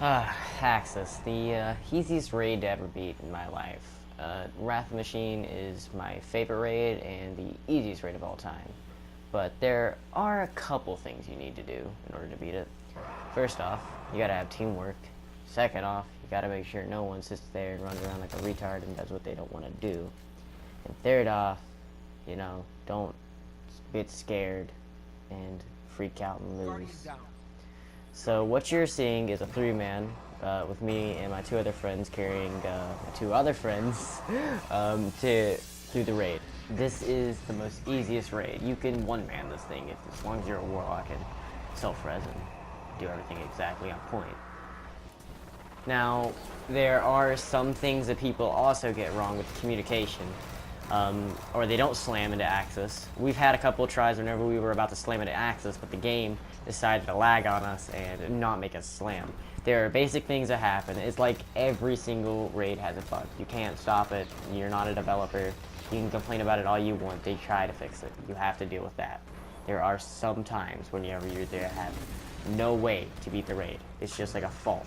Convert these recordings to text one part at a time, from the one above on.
Aksis, the easiest raid to ever beat in my life. Wrath Machine is my favorite raid and the easiest raid of all time. But there are a couple things you need to do in order to beat it. First off, you gotta have teamwork. Second off, you gotta make sure no one sits there and runs around like a retard and does what they don't want to do. And third off, you know, don't get scared and freak out and lose. So what you're seeing is a three-man with me and my two other friends carrying my two other friends through the raid. This is the most easiest raid. You can one-man this thing as long as you're a warlock and self-res and do everything exactly on point. Now, there are some things that people also get wrong with communication. Or they don't slam into Aksis. We've had a couple of tries whenever we were about to slam into Aksis, but the game decided to lag on us and not make us slam. There are basic things that happen. It's like every single raid has a bug. You can't stop it. You're not a developer. You can complain about it all you want. They try to fix it. You have to deal with that. There are some times whenever you're there have no way to beat the raid. It's just like a fault.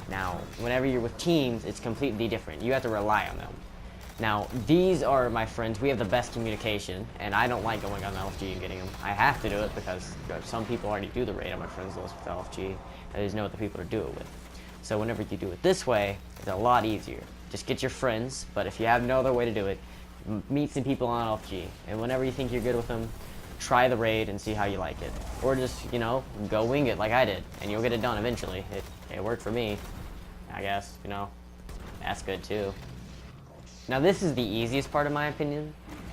Now, whenever you're with teams, it's completely different. You have to rely on them. Now, these are my friends. We have the best communication, and I don't like going on LFG and getting them. I have to do it because some people already do the raid on my friends list with LFG. I just know what the people to do it with. So whenever you do it this way, it's a lot easier. Just get your friends, but if you have no other way to do it, meet some people on LFG. And whenever you think you're good with them, try the raid and see how you like it. Or just, you know, go wing it like I did, and you'll get it done eventually. It worked for me, I guess, you know. That's good too. Now this is the easiest part in my opinion.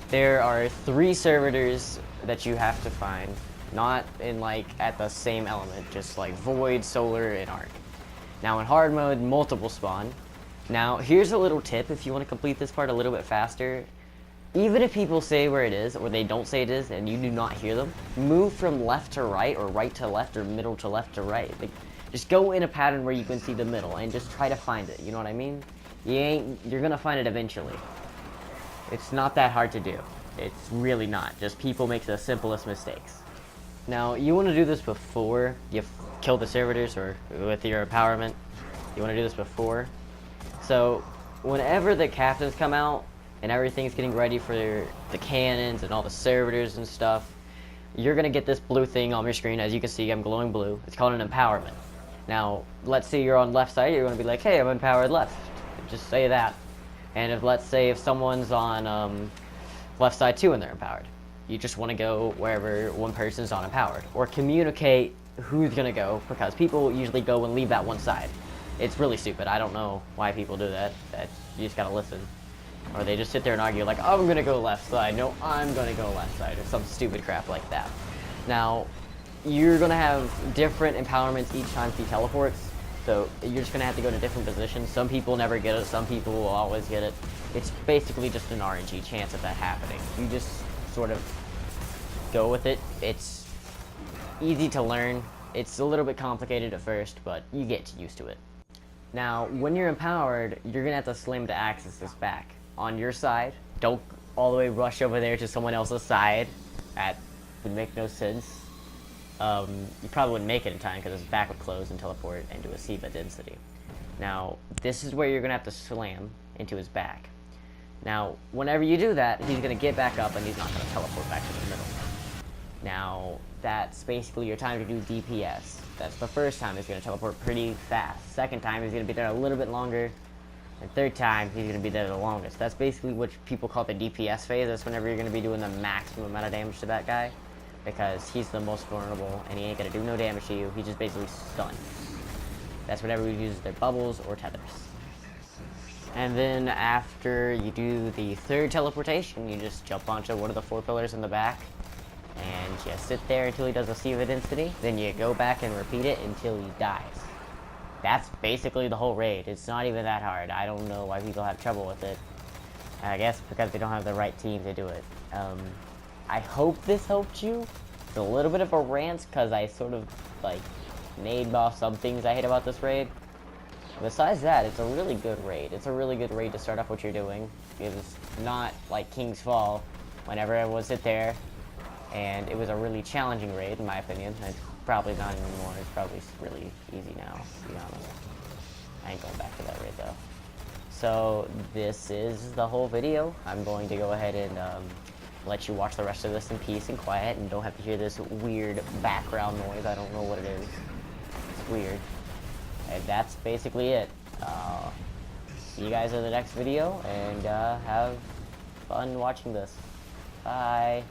There are 3 servitors that you have to find, not in like at the same element, just like Void, Solar, and Arc. Now in hard mode, multiple spawn. Now here's a little tip if you want to complete this part a little bit faster. Even if people say where it is, or they don't say it is, and you do not hear them, move from left to right, or right to left, or middle to left to right. Like, just go in a pattern where you can see the middle, and just try to find it, you know what I mean? You're gonna find it eventually. It's not that hard to do. It's really not. Just people make the simplest mistakes. Now, you want to do this before you kill the servitors or with your empowerment. You want to do this before. So, whenever the captains come out and everything's getting ready for the cannons and all the servitors and stuff, you're gonna get this blue thing on your screen. As you can see, I'm glowing blue. It's called an empowerment. Now, let's say you're on left side. You're gonna be like, hey, I'm empowered left. Just say that. And let's say if someone's on left side too and they're empowered, you just want to go wherever one person's on empowered, or communicate who's gonna go, because people usually go and leave that one side. It's really stupid. I don't know why people do that. You just gotta listen, or they just sit there and argue like, oh, I'm gonna go left side. No, I'm gonna go left side, or some stupid crap like that. Now, you're gonna have different empowerments each time he teleports. So you're just gonna have to go to different positions. Some people never get it, some people will always get it. It's basically just an RNG chance of that happening. You just sort of go with it. It's easy to learn. It's a little bit complicated at first, but you get used to it. Now, when you're empowered, you're gonna have to slam to Aksis' back. On your side, don't all the way rush over there to someone else's side. That would make no sense. You probably wouldn't make it in time because his back would close and teleport into a SIVA density. Now, this is where you're going to have to slam into his back. Now, whenever you do that, he's going to get back up and he's not going to teleport back to the middle. Now, that's basically your time to do DPS. That's the first time he's going to teleport pretty fast. Second time, he's going to be there a little bit longer. And third time, he's going to be there the longest. That's basically what people call the DPS phase. That's whenever you're going to be doing the maximum amount of damage to that guy, because he's the most vulnerable and he ain't gonna do no damage to you. He's just basically stunned. That's whenever we use their bubbles or tethers. And then after you do the 3rd teleportation, you just jump onto one of the 4 pillars in the back and just sit there until he does a SIVA density. Then you go back and repeat it until he dies. That's basically the whole raid. It's not even that hard. I don't know why people have trouble with it. I guess because they don't have the right team to do it. I hope this helped you. It's a little bit of a rant because I sort of like named off some things I hate about this raid. Besides that, it's a really good raid. It's a really good raid to start off what you're doing. It's not like King's Fall, whenever everyone would sit there, and it was a really challenging raid in my opinion. Probably not anymore. It's probably really easy now, to be honest. I ain't going back to that raid though. So this is the whole video. I'm going to go ahead and let you watch the rest of this in peace and quiet, and don't have to hear this weird background noise. I don't know what it is. It's weird. And that's basically it. See you guys in the next video, and have fun watching this. Bye.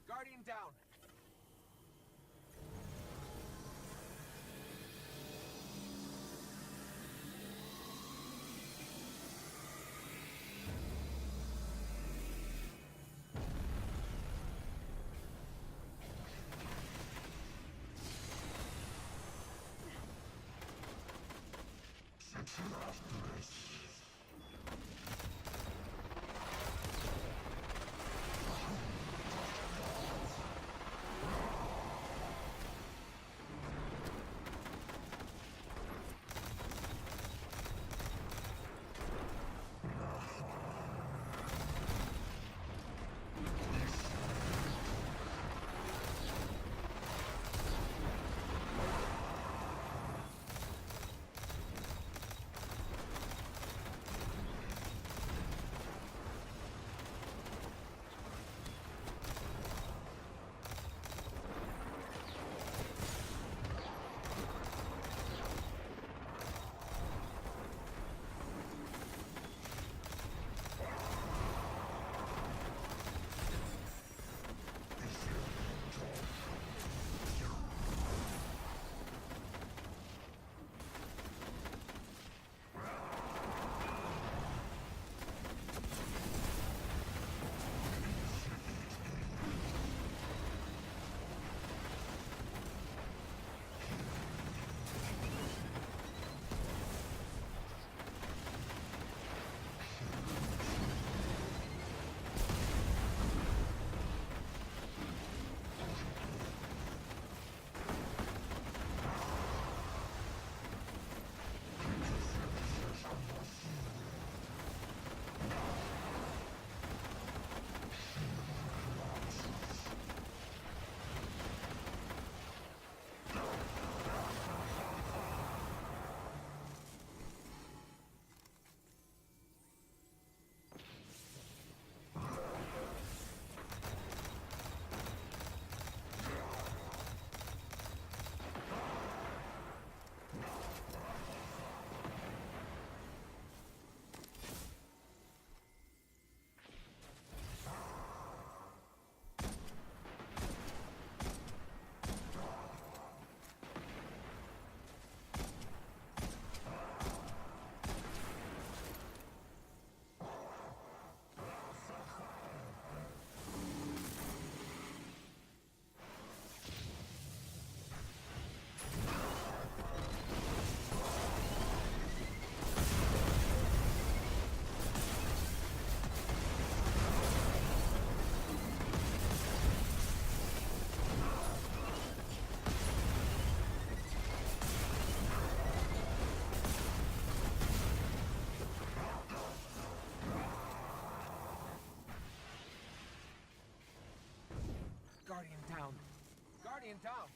Guardian down. Guardian down. Guardian down.